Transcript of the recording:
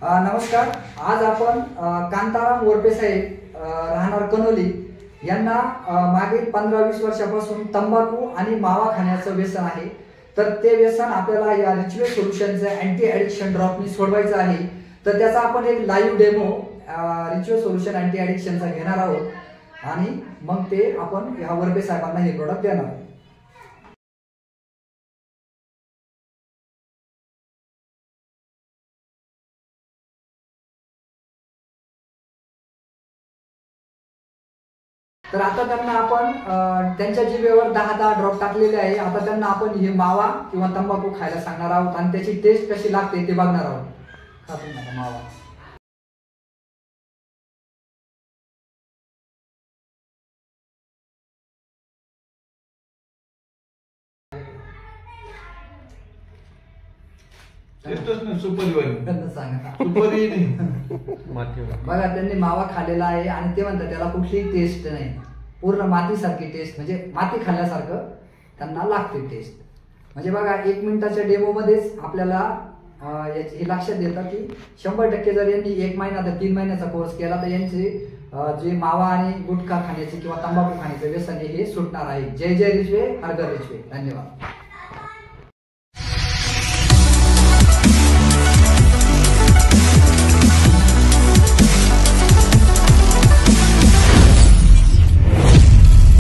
नमस्कार। आज आपण कांताराम वरपे साहेब राहणार कनोली यांना मागील 15-20 वर्षापासून तंबाखू आणि मावा खाण्याचं व्यसन आहे। तर ते व्यसन आपल्याला या रिच्युअल सोल्युशनचं अँटी ॲडिक्शन ड्रॉपनी सोडवायचं आहे। तर त्याचा आपण एक live demo ritual solution anti ॲडिक्शनचा घेणार आहोत आणि मग ते आपण या वरपे साहेबांना हे प्रोडक्ट देणार आहोत। तर आता त्यांना आपण त्यांच्या जिभेवर 10 ड्रॉप टाकलेले आहे। आता त्यांना आपण हे मावा किंवा तंबाखू खायला सांगणार आहोत आणि त्याची टेस्ट कशी लागते ते बघणार आहोत। खा तुम्ही आता मावा। बघा त्यांनी मावा खाल्लेला आहे आणि ते म्हणतात त्याला कुठलीही टेस्ट नाही, पूर्ण मातीसारखी टेस्ट, म्हणजे माती खाल्ल्यासारखं त्यांना लागते टेस्ट। म्हणजे बघा 1 मिनिटाच्या डेमो मध्येच आपल्याला हे लक्षात येतं की 100% जर यांनी 1 महिना तर 3 महिन्याचा कोर्स केला तर यांचे जे मावा आणि गुटखा खाण्याचे किंवा तंबाखू खाण्याचे व्यसन हे सुटणार आहे। जय जय रिचवे, हर घर रिचवे। धन्यवाद।